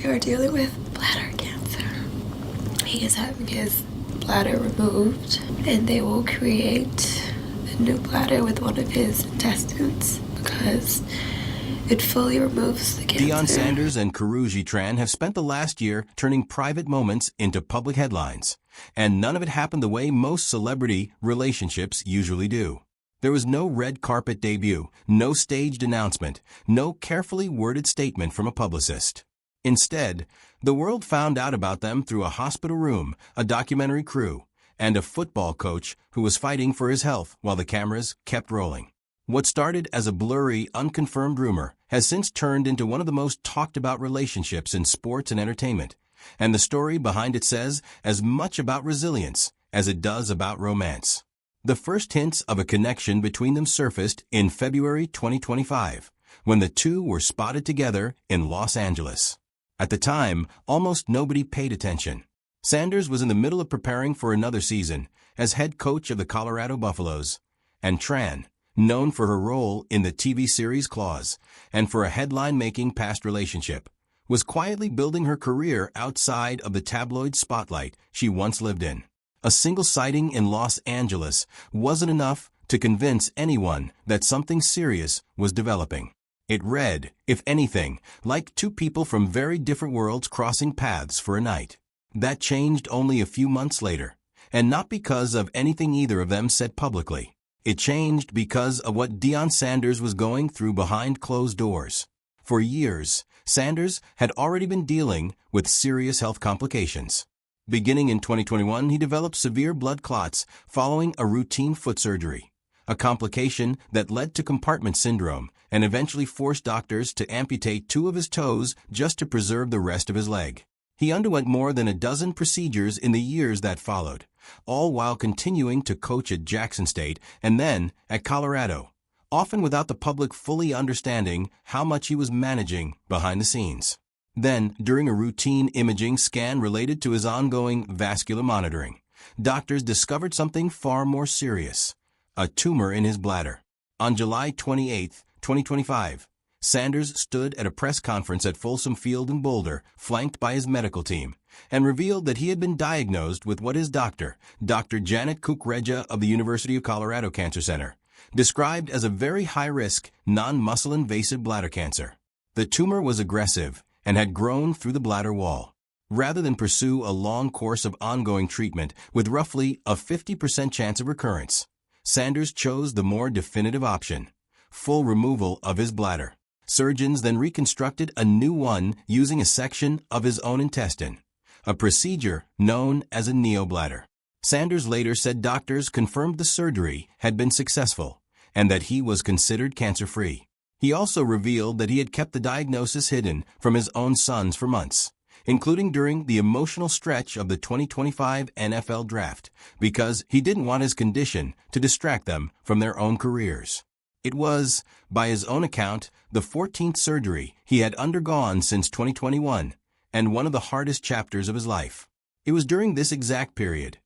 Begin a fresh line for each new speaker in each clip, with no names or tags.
they were dealing with bladder cancer. He is having his bladder removed, and they will create a new bladder with one of his intestines because it fully removes the cancer.
Deion Sanders and Karrueche Tran have spent the last year turning private moments into public headlines, and none of it happened the way most celebrity relationships usually do. There was no red carpet debut, no staged announcement, no carefully worded statement from a publicist. Instead, the world found out about them through a hospital room, a documentary crew, and a football coach who was fighting for his health while the cameras kept rolling. What started as a blurry, unconfirmed rumor has since turned into one of the most talked-about relationships in sports and entertainment, and the story behind it says as much about resilience as it does about romance. The first hints of a connection between them surfaced in February 2025, when the two were spotted together in Los Angeles. At the time, almost nobody paid attention. Sanders was in the middle of preparing for another season as head coach of the Colorado Buffaloes, and Tran, known for her role in the TV series Claws and for a headline-making past relationship, was quietly building her career outside of the tabloid spotlight she once lived in. A single sighting in Los Angeles wasn't enough to convince anyone that something serious was developing. It read, if anything, like two people from very different worlds crossing paths for a night. That changed only a few months later, and not because of anything either of them said publicly. It changed because of what Deion Sanders was going through behind closed doors. For years, Sanders had already been dealing with serious health complications. Beginning in 2021, he developed severe blood clots following a routine foot surgery, a complication that led to compartment syndrome and eventually forced doctors to amputate 2 of his toes just to preserve the rest of his leg. He underwent more than a dozen procedures in the years that followed, all while continuing to coach at Jackson State and then at Colorado, often without the public fully understanding how much he was managing behind the scenes. Then, during a routine imaging scan related to his ongoing vascular monitoring, doctors discovered something far more serious: a tumor in his bladder. On July 28, 2025, Sanders stood at a press conference at Folsom Field in Boulder, flanked by his medical team, and revealed that he had been diagnosed with what his doctor, Dr. Janet Karrueche of the University of Colorado Cancer Center, described as a very high-risk, non-muscle invasive bladder cancer. The tumor was aggressive and had grown through the bladder wall. Rather than pursue a long course of ongoing treatment with roughly a 50% chance of recurrence, Sanders chose the more definitive option: full removal of his bladder. Surgeons then reconstructed a new one using a section of his own intestine, a procedure known as a neobladder. Sanders later said doctors confirmed the surgery had been successful and that he was considered cancer-free. He also revealed that he had kept the diagnosis hidden from his own sons for months, including during the emotional stretch of the 2025 NFL Draft, because he didn't want his condition to distract them from their own careers. It was, by his own account, the 14th surgery he had undergone since 2021, and one of the hardest chapters of his life. It was during this exact period,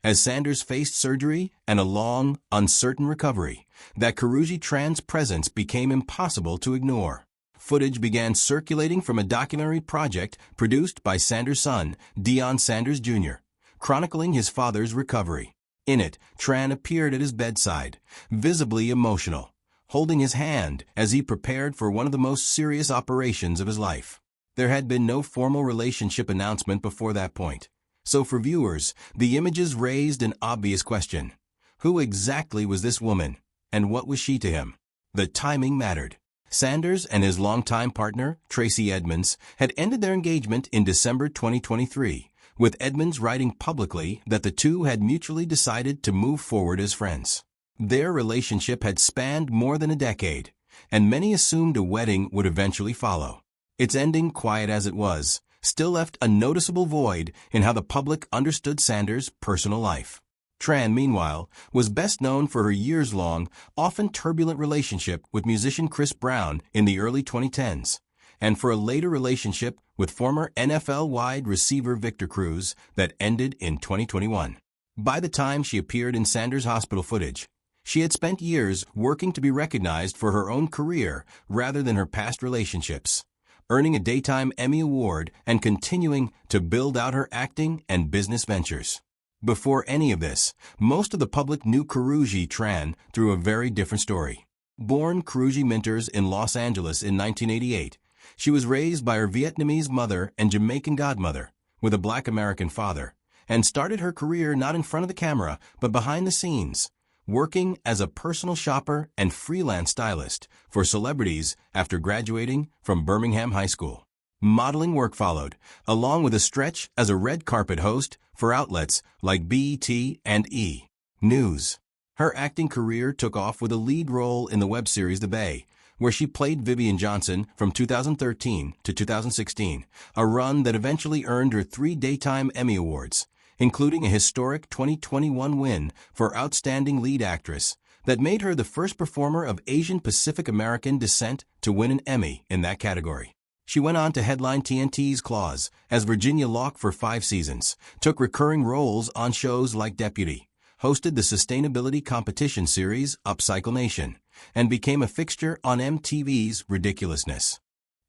as Sanders faced surgery and a long, uncertain recovery, that Karrueche Tran's presence became impossible to ignore. Footage began circulating from a documentary project produced by Sanders' son, Deion Sanders Jr., chronicling his father's recovery. In it, Tran appeared at his bedside, visibly emotional, holding his hand as he prepared for one of the most serious operations of his life. There had been no formal relationship announcement before that point, so for viewers, the images raised an obvious question: who exactly was this woman, and what was she to him? The timing mattered. Sanders and his longtime partner, Tracy Edmonds, had ended their engagement in December 2023, with Edmonds writing publicly that the two had mutually decided to move forward as friends. Their relationship had spanned more than a decade, and many assumed a wedding would eventually follow. Its ending, quiet as it was, still left a noticeable void in how the public understood Sanders' personal life. Tran, meanwhile, was best known for her years-long, often turbulent relationship with musician Chris Brown in the early 2010s, and for a later relationship with former NFL wide receiver Victor Cruz that ended in 2021. By the time she appeared in Sanders' hospital footage, she had spent years working to be recognized for her own career rather than her past relationships, earning a Daytime Emmy Award and continuing to build out her acting and business ventures. Before any of this, most of the public knew Karrueche Tran through a very different story. Born Karrueche Minters in Los Angeles in 1988, she was raised by her Vietnamese mother and Jamaican godmother, with a Black American father, and started her career not in front of the camera, but behind the scenes, working as a personal shopper and freelance stylist for celebrities after graduating from Birmingham High School. Modeling work followed, along with a stretch as a red carpet host for outlets like BET and E! News. Her acting career took off with a lead role in the web series The Bay, where she played Vivian Johnson from 2013 to 2016, a run that eventually earned her 3 Daytime Emmy Awards, including a historic 2021 win for Outstanding Lead Actress that made her the first performer of Asian Pacific American descent to win an Emmy in that category. She went on to headline TNT's Claws as Virginia Locke for 5 seasons, took recurring roles on shows like Deputy, hosted the sustainability competition series Upcycle Nation, and became a fixture on MTV's Ridiculousness.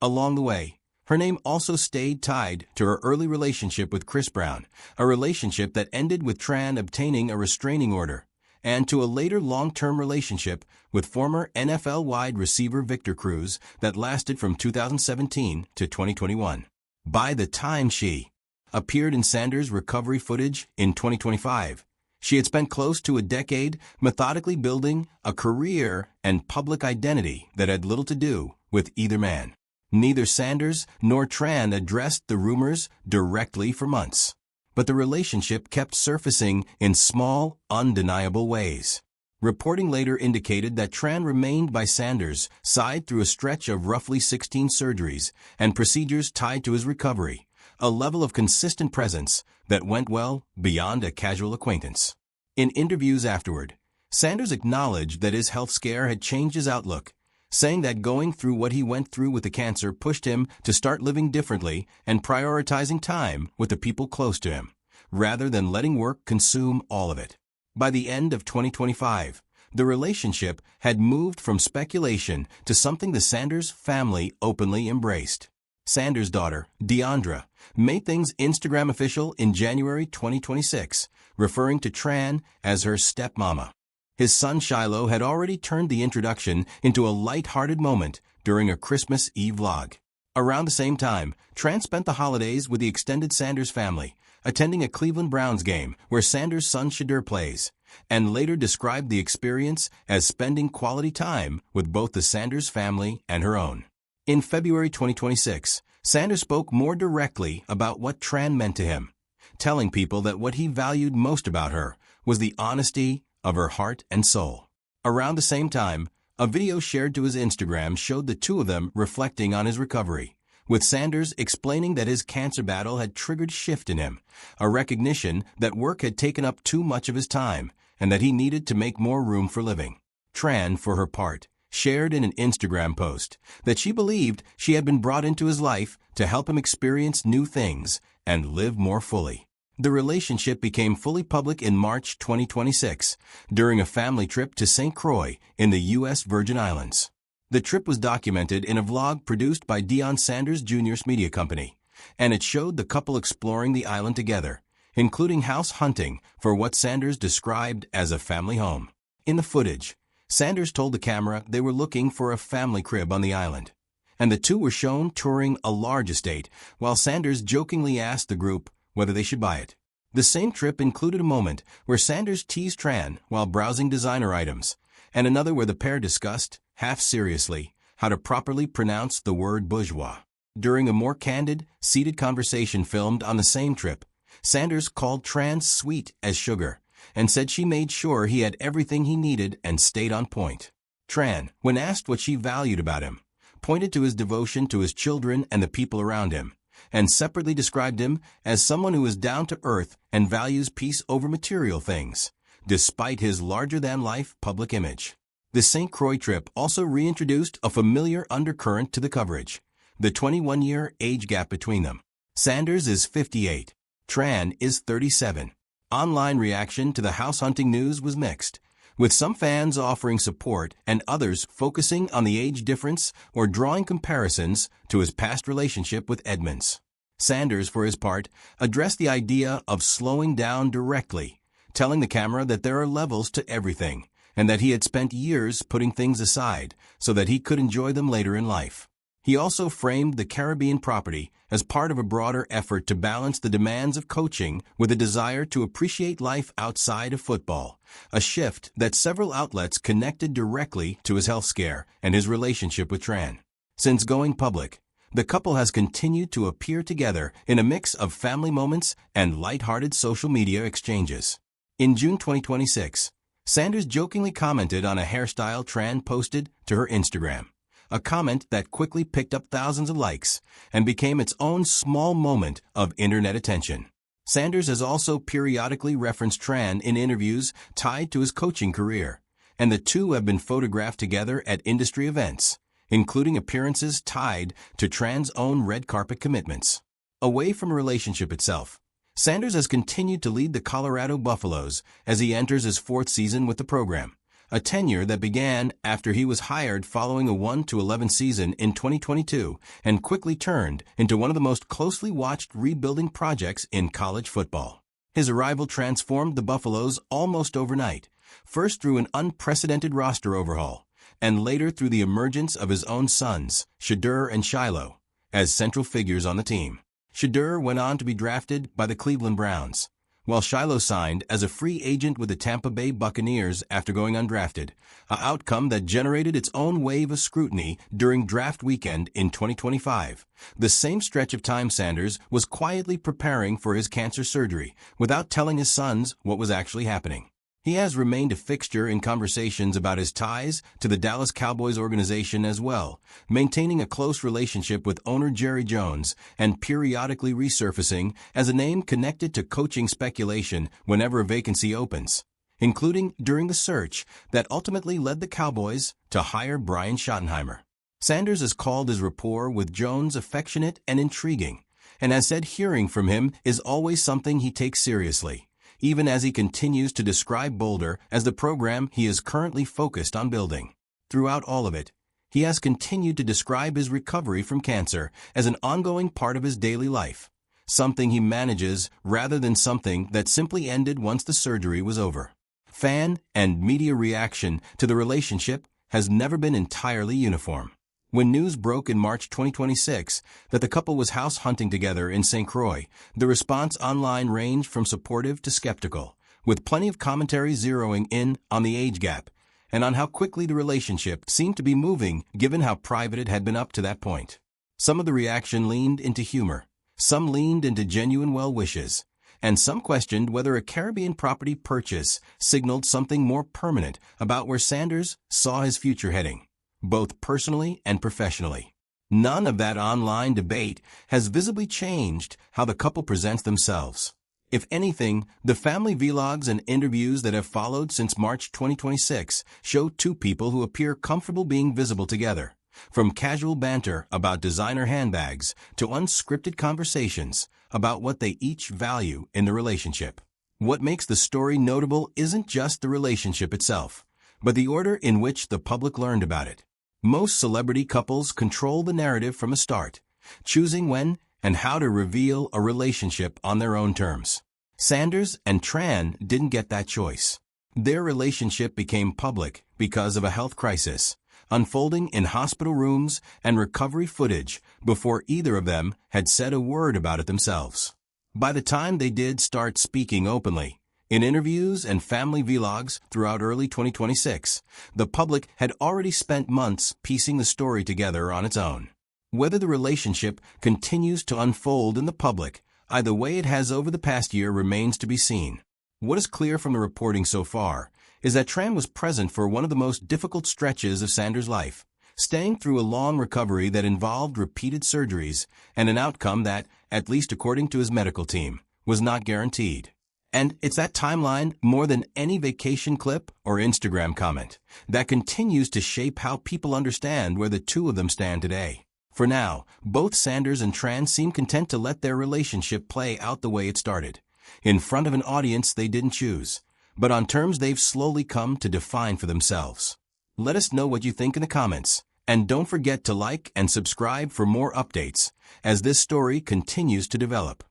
Along the way, her name also stayed tied to her early relationship with Chris Brown, a relationship that ended with Tran obtaining a restraining order, and to a later long-term relationship with former NFL wide receiver Victor Cruz that lasted from 2017 to 2021. By the time she appeared in Sanders' recovery footage in 2025, she had spent close to a decade methodically building a career and public identity that had little to do with either man. Neither Sanders nor Tran addressed the rumors directly for months, but the relationship kept surfacing in small, undeniable ways. Reporting later indicated that Tran remained by Sanders' side through a stretch of roughly 16 surgeries and procedures tied to his recovery, a level of consistent presence that went well beyond a casual acquaintance. In interviews afterward, Sanders acknowledged that his health scare had changed his outlook, saying that going through what he went through with the cancer pushed him to start living differently and prioritizing time with the people close to him, rather than letting work consume all of it. By the end of 2025, the relationship had moved from speculation to something the Sanders family openly embraced. Sanders' daughter, Deandra, made things Instagram official in January 2026, referring to Tran as her stepmama. His son Shiloh had already turned the introduction into a light-hearted moment during a Christmas Eve vlog. Around the same time, Tran spent the holidays with the extended Sanders family, attending a Cleveland Browns game where Sanders' son Shadur plays, and later described the experience as spending quality time with both the Sanders family and her own. In February 2026, Sanders spoke more directly about what Tran meant to him, telling people that what he valued most about her was the honesty of her heart and soul. Around the same time, a video shared to his Instagram showed the two of them reflecting on his recovery, with Sanders explaining that his cancer battle had triggered a shift in him, a recognition that work had taken up too much of his time and that he needed to make more room for living. Tran, for her part, shared in an Instagram post that she believed she had been brought into his life to help him experience new things and live more fully. The relationship became fully public in March 2026 during a family trip to St. Croix in the U.S. Virgin Islands. The trip was documented in a vlog produced by Deion Sanders Jr.'s media company, and it showed the couple exploring the island together, including house hunting for what Sanders described as a family home. In the footage, Sanders told the camera they were looking for a family crib on the island, and the two were shown touring a large estate while Sanders jokingly asked the group whether they should buy it. The same trip included a moment where Sanders teased Tran while browsing designer items, and another where the pair discussed, half seriously, how to properly pronounce the word bourgeois. During a more candid, seated conversation filmed on the same trip, Sanders called Tran sweet as sugar and said she made sure he had everything he needed and stayed on point. Tran, when asked what she valued about him, pointed to his devotion to his children and the people around him, and separately described him as someone who is down to earth and values peace over material things, despite his larger-than-life public image. The St. Croix trip also reintroduced a familiar undercurrent to the coverage, the 21-year age gap between them. Sanders is 58. Tran is 37. Online reaction to the house hunting news was mixed, with some fans offering support and others focusing on the age difference or drawing comparisons to his past relationship with Edmonds. Sanders, for his part, addressed the idea of slowing down directly, telling the camera that there are levels to everything, and that he had spent years putting things aside so that he could enjoy them later in life. He also framed the Caribbean property as part of a broader effort to balance the demands of coaching with a desire to appreciate life outside of football, a shift that several outlets connected directly to his health scare and his relationship with Tran. Since going public, the couple has continued to appear together in a mix of family moments and lighthearted social media exchanges. In June 2026, Sanders jokingly commented on a hairstyle Tran posted to her Instagram, a comment that quickly picked up thousands of likes and became its own small moment of internet attention. Sanders has also periodically referenced Tran in interviews tied to his coaching career, and the two have been photographed together at industry events, including appearances tied to Tran's own red carpet commitments. Away from a relationship itself, Sanders has continued to lead the Colorado Buffaloes as he enters his fourth season with the program, a tenure that began after he was hired following a 1-11 season in 2022 and quickly turned into one of the most closely watched rebuilding projects in college football. His arrival transformed the Buffaloes almost overnight, first through an unprecedented roster overhaul, and later through the emergence of his own sons, Shedeur and Shiloh, as central figures on the team. Shedeur went on to be drafted by the Cleveland Browns, while Shiloh signed as a free agent with the Tampa Bay Buccaneers after going undrafted, an outcome that generated its own wave of scrutiny during draft weekend in 2025, the same stretch of time Sanders was quietly preparing for his cancer surgery without telling his sons what was actually happening. He has remained a fixture in conversations about his ties to the Dallas Cowboys organization as well, maintaining a close relationship with owner Jerry Jones and periodically resurfacing as a name connected to coaching speculation whenever a vacancy opens, including during the search that ultimately led the Cowboys to hire Brian Schottenheimer. Sanders has called his rapport with Jones affectionate and intriguing, and has said hearing from him is always something he takes seriously, even as he continues to describe Boulder as the program he is currently focused on building. Throughout all of it, he has continued to describe his recovery from cancer as an ongoing part of his daily life, something he manages rather than something that simply ended once the surgery was over. Fan and media reaction to the relationship has never been entirely uniform. When news broke in March 2026 that the couple was house hunting together in St. Croix, the response online ranged from supportive to skeptical, with plenty of commentary zeroing in on the age gap and on how quickly the relationship seemed to be moving given how private it had been up to that point. Some of the reaction leaned into humor, some leaned into genuine well wishes, and some questioned whether a Caribbean property purchase signaled something more permanent about where Sanders saw his future heading, both personally and professionally. None of that online debate has visibly changed how the couple presents themselves. If anything, the family vlogs and interviews that have followed since March 2026 show two people who appear comfortable being visible together, from casual banter about designer handbags to unscripted conversations about what they each value in the relationship. What makes the story notable isn't just the relationship itself, but the order in which the public learned about it. Most celebrity couples control the narrative from the start, choosing when and how to reveal a relationship on their own terms. Sanders and Tran didn't get that choice. Their relationship became public because of a health crisis, unfolding in hospital rooms and recovery footage before either of them had said a word about it themselves. By the time they did start speaking openly, in interviews and family vlogs throughout early 2026, the public had already spent months piecing the story together on its own. Whether the relationship continues to unfold in the public, either way it has over the past year remains to be seen. What is clear from the reporting so far is that Tran was present for one of the most difficult stretches of Sanders' life, staying through a long recovery that involved repeated surgeries and an outcome that, at least according to his medical team, was not guaranteed. And it's that timeline, more than any vacation clip or Instagram comment, that continues to shape how people understand where the two of them stand today. For now, both Sanders and Tran seem content to let their relationship play out the way it started, in front of an audience they didn't choose, but on terms they've slowly come to define for themselves. Let us know what you think in the comments, and don't forget to like and subscribe for more updates as this story continues to develop.